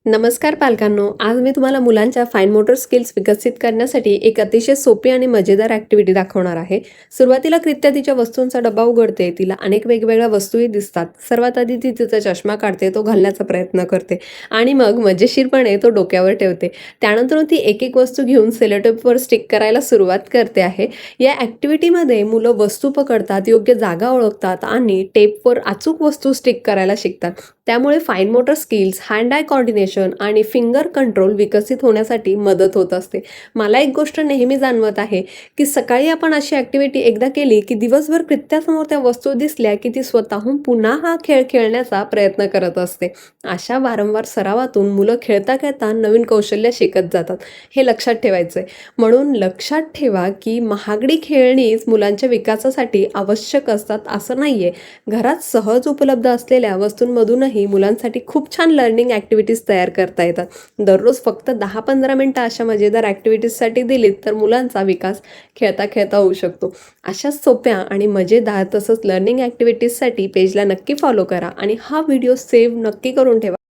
नमस्कार पालकांनो, आज मी तुम्हाला मुलांच्या फाईन मोटर स्किल्स विकसित करण्यासाठी एक अतिशय सोपी आणि मजेदार ॲक्टिव्हिटी दाखवणार आहे. सुरुवातीला कृत्या तिच्या वस्तूंचा डबा उघडते. तिला अनेक वेगवेगळ्या वस्तूही दिसतात. सर्वात आधी ती तिचा चष्मा काढते, तो घालण्याचा प्रयत्न करते आणि मग मजेशीरपणे तो डोक्यावर ठेवते. त्यानंतर ती एक वस्तू घेऊन सेलोटेपवर स्टिक करायला सुरुवात करते आहे. या ॲक्टिव्हिटीमध्ये मुलं वस्तू पकडतात, योग्य जागा ओळखतात आणि टेपवर अचूक वस्तू स्टिक करायला शिकतात. त्यामुळे fine motor skills, hand I coordination आणि फिंगर कंट्रोल विकसित होण्यासाठी मदत होत असते. मला एक गोष्ट नेहमी जाणवत आहे की सकाळी आपण अशी ॲक्टिव्हिटी एकदा केली की दिवसभर कृत्यासमोर त्या वस्तू दिसल्या की ती स्वतःहून पुन्हा हा खेळ खेळण्याचा प्रयत्न करत असते. अशा वारंवार सरावातून मुलं खेळता खेळता नवीन कौशल्य शिकत जातात, हे लक्षात ठेवायचं आहे. म्हणून लक्षात ठेवा की महागडी खेळणीच मुलांच्या विकासासाठी आवश्यक असतात असं नाही आहे. घरात सहज उपलब्ध असलेल्या वस्तूंमधूनही मुलांसाठी खूप छान लर्निंग ॲक्टिव्हिटीज तयार करता येतात. दररोज फक्त 10-15 मिनिटं अशा मजेदार ॲक्टिव्हिटीजसाठी दिलीत तर मुलांचा विकास खेळता खेळता होऊ शकतो. अशा सोप्या आणि मजेदार तसंच लर्निंग ॲक्टिव्हिटीजसाठी पेजला नक्की फॉलो करा आणि हा व्हिडिओ सेव्ह नक्की करून ठेवा.